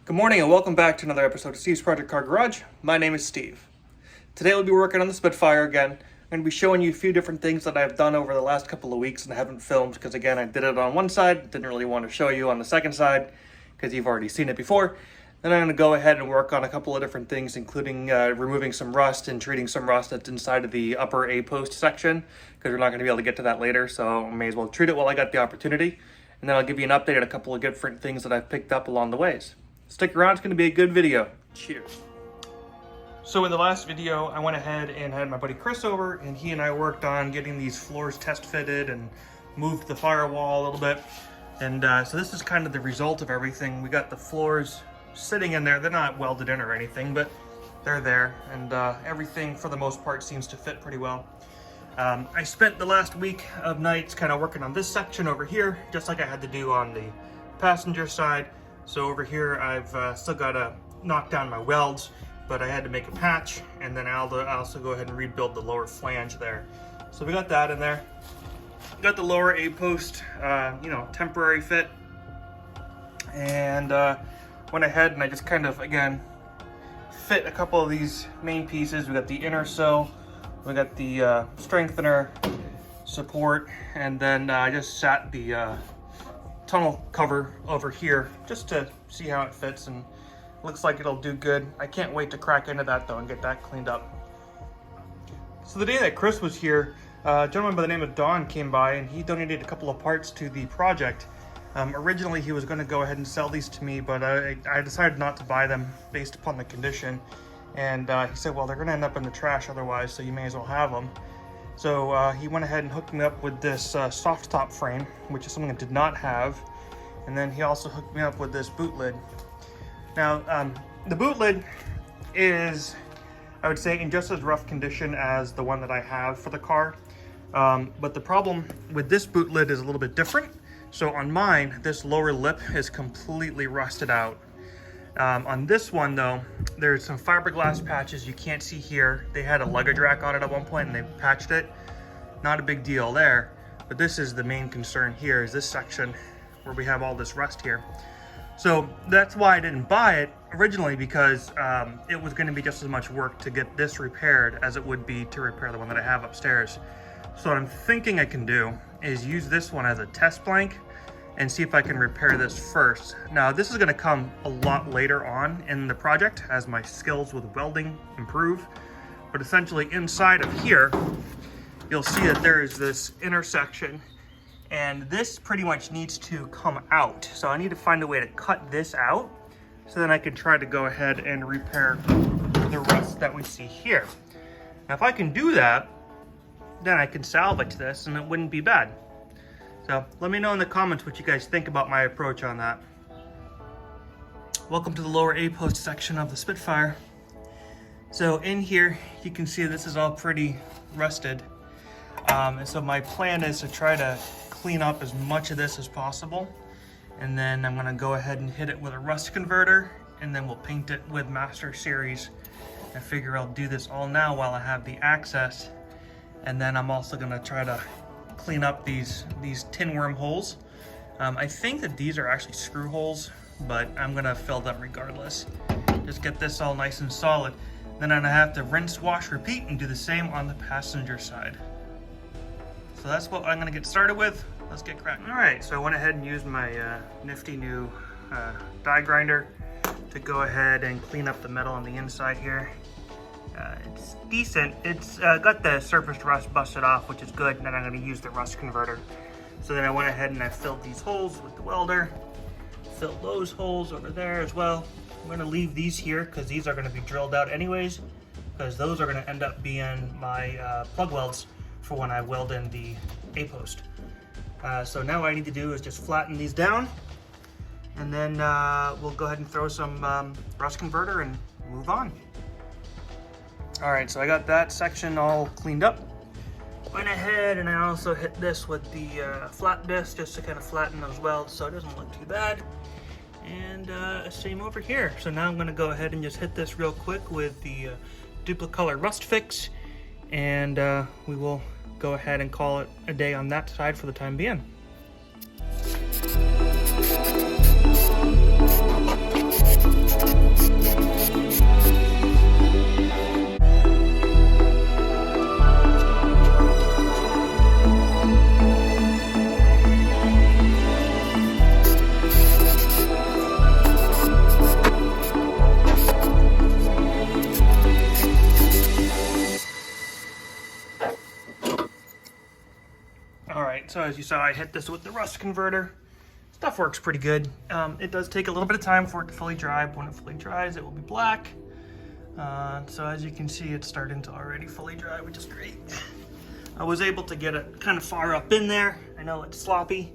Good morning and welcome back to another episode of Steve's Project Car Garage. My name is Steve. Today we'll be working on the Spitfire again. I'm going to be showing you a few different things that I've done over the last couple of weeks and I haven't filmed because again I did it on one side, didn't really want to show you on the second side because you've already seen it before. Then I'm going to go ahead and work on a couple of different things, including removing some rust and treating some rust that's inside of the upper A-post section because we're not going to be able to get to that later, so I may as well treat it while I got the opportunity. And then I'll give you an update on a couple of different things that I've picked up along the ways. Stick around, it's going to be a good video. Cheers. So in the last video, I went ahead and had my buddy Chris over, and he and I worked on getting these floors test fitted and moved the firewall a little bit. And so this is kind of the result of everything. We got the floors sitting in there. They're not welded in or anything, but they're there. And everything, for the most part, seems to fit pretty well. I spent the last week of nights kind of working on this section over here, just like I had to do on the passenger side. So over here, I've still got to knock down my welds, but I had to make a patch, and then I'll also go ahead and rebuild the lower flange there. So we got that in there. Got the lower A-post, temporary fit, and went ahead and I just kind of, again, fit a couple of these main pieces. We got the inner sill, we got the strengthener, support, and then I just sat the tunnel cover over here just to see how it fits, and looks like it'll do good. I can't wait to crack into that though and get that cleaned up. So the day that Chris was here, a gentleman by the name of Don came by and he donated a couple of parts to the project. Originally he was going to go ahead and sell these to me, but I decided not to buy them based upon the condition, and he said, well, they're going to end up in the trash otherwise, so you may as well have them. So he went ahead and hooked me up with this soft top frame, which is something I did not have. And then he also hooked me up with this boot lid. Now, the boot lid is, I would say, in just as rough condition as the one that I have for the car. But the problem with this boot lid is a little bit different. So on mine, this lower lip is completely rusted out. On this one though, there's some fiberglass patches you can't see here. They had a luggage rack on it at one point and they patched it. Not a big deal there, but this is the main concern here, is this section where we have all this rust here. So that's why I didn't buy it originally, because it was going to be just as much work to get this repaired as it would be to repair the one that I have upstairs. So what I'm thinking I can do is use this one as a test blank and see if I can repair this first. Now this is going to come a lot later on in the project as my skills with welding improve, but essentially inside of here you'll see that there is this intersection, and this pretty much needs to come out. So I need to find a way to cut this out so then I can try to go ahead and repair the rust that we see here. Now if I can do that, then I can salvage this and it wouldn't be bad. So let me know in the comments what you guys think about my approach on that. Welcome to the lower A-post section of the Spitfire. So in here, you can see this is all pretty rusted. And so my plan is to try to clean up as much of this as possible. And then I'm gonna go ahead and hit it with a rust converter, and then we'll paint it with Master Series. I figure I'll do this all now while I have the access. And then I'm also gonna try to clean up these tin worm holes. I think that these are actually screw holes, but I'm gonna fill them regardless. Just get this all nice and solid. Then I'm gonna have to rinse, wash, repeat, and do the same on the passenger side. So that's what I'm gonna get started with. Let's get cracking. All right, so I went ahead and used my nifty new die grinder to go ahead and clean up the metal on the inside here. It's decent. It's got the surface rust busted off, which is good, and then I'm going to use the rust converter. So then I went ahead and I filled these holes with the welder, filled those holes over there as well. I'm going to leave these here because these are going to be drilled out anyways, because those are going to end up being my plug welds for when I weld in the A-post. So now what I need to do is just flatten these down, and then we'll go ahead and throw some rust converter and move on. All right, so I got that section all cleaned up. Went ahead and I also hit this with the flat disc just to kind of flatten those welds so it doesn't look too bad. And same over here. So now I'm gonna go ahead and just hit this real quick with the Duplicolor Rust Fix, and we will go ahead and call it a day on that side for the time being. right, so as you saw, I hit this with the rust converter. Stuff works pretty good. It does take a little bit of time for it to fully dry, but when it fully dries, it will be black. So as you can see, it's starting to already fully dry, which is great. I was able to get it kind of far up in there. I know it's sloppy,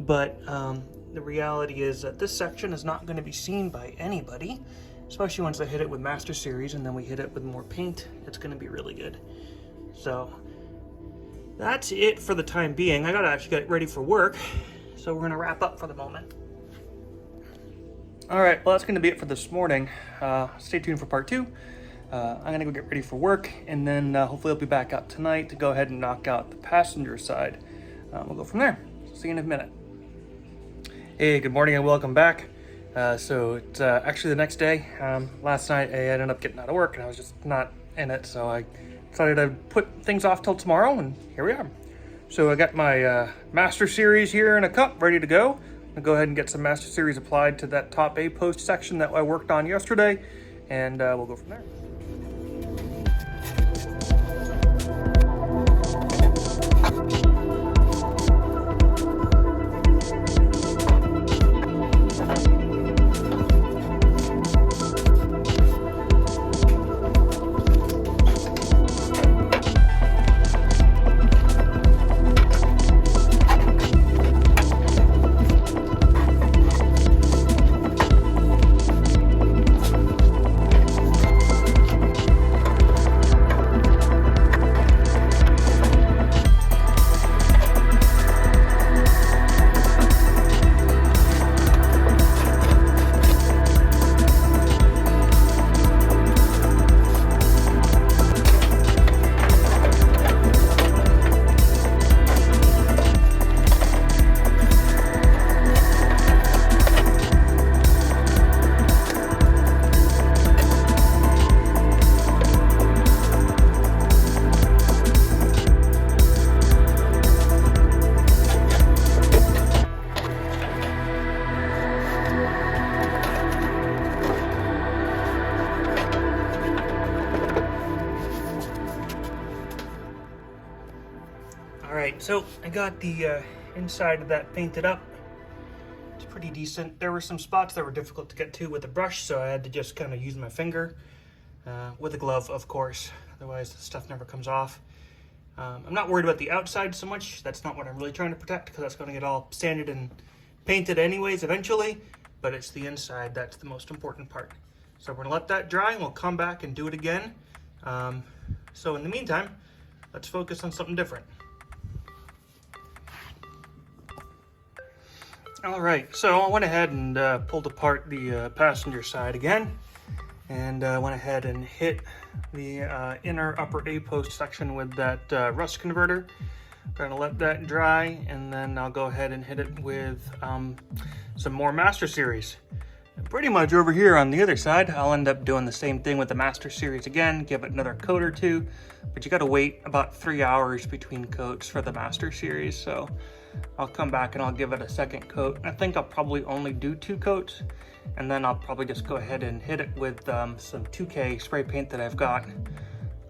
but the reality is that this section is not going to be seen by anybody, especially once I hit it with Master Series and then we hit it with more paint. It's going to be really good. So that's it for the time being. I gotta actually get ready for work, so we're gonna wrap up for the moment. All right, well, that's gonna be it for this morning. Stay tuned for part 2. I'm gonna go get ready for work, and then hopefully I'll be back out tonight to go ahead and knock out the passenger side. We'll go from there. See you in a minute. Hey, good morning and welcome back. So it's actually the next day. Last night I ended up getting out of work and I was just not in it, so I decided to put things off till tomorrow, and here we are. So I got my Master Series here in a cup ready to go. I'll go ahead and get some Master Series applied to that top A-post section that I worked on yesterday, and we'll go from there. Alright, so I got the inside of that painted up. It's pretty decent. There were some spots that were difficult to get to with a brush, so I had to just kind of use my finger with a glove, of course. Otherwise, the stuff never comes off. I'm not worried about the outside so much. That's not what I'm really trying to protect, because that's going to get all sanded and painted anyways eventually. But it's the inside that's the most important part. So we're going to let that dry, and we'll come back and do it again. So in the meantime, let's focus on something different. All right, so I went ahead and pulled apart the passenger side again, and went ahead and hit the inner upper A-post section with that rust converter. Gonna let that dry, and then I'll go ahead and hit it with some more Master Series. And pretty much over here on the other side, I'll end up doing the same thing with the Master Series again, give it another coat or two, but you gotta wait about 3 hours between coats for the Master Series, so I'll come back and I'll give it a second coat. I think I'll probably only do 2 coats, and then I'll probably just go ahead and hit it with some 2K spray paint that I've got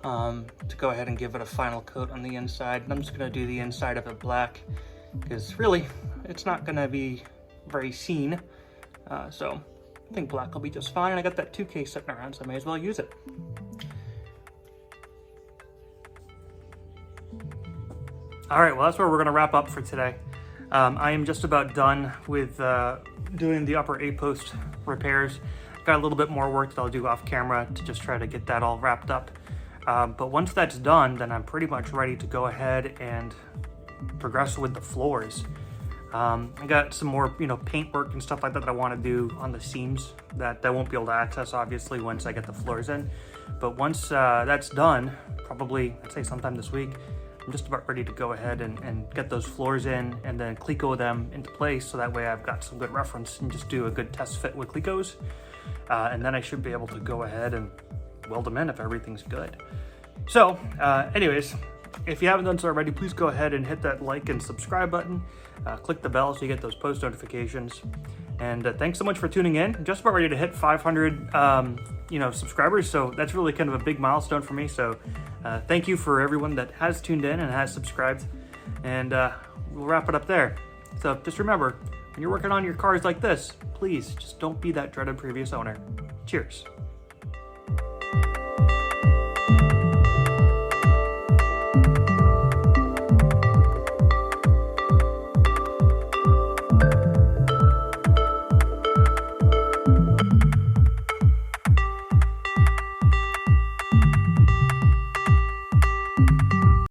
to go ahead and give it a final coat on the inside. And I'm just gonna do the inside of it black, because really, it's not gonna be very seen. So I think black will be just fine, and I got that 2K sitting around, so I may as well use it. All right, well, that's where we're gonna wrap up for today. I am just about done with doing the upper A-post repairs. Got a little bit more work that I'll do off camera to just try to get that all wrapped up. But once that's done, then I'm pretty much ready to go ahead and progress with the floors. I got some more, paint work and stuff like that I want to do on the seams that I won't be able to access, obviously, once I get the floors in. But once that's done, probably, I'd say sometime this week, I'm just about ready to go ahead and get those floors in and then Cleco them into place, so that way I've got some good reference and just do a good test fit with Clecos. And then I should be able to go ahead and weld them in if everything's good. So anyways, if you haven't done so already, please go ahead and hit that like and subscribe button. Click the bell so you get those post notifications. And thanks so much for tuning in. Just about ready to hit 500 subscribers, so that's really kind of a big milestone for me. So thank you for everyone that has tuned in and has subscribed. And we'll wrap it up there. So just remember, when you're working on your cars like this, please just don't be that dreaded previous owner. Cheers.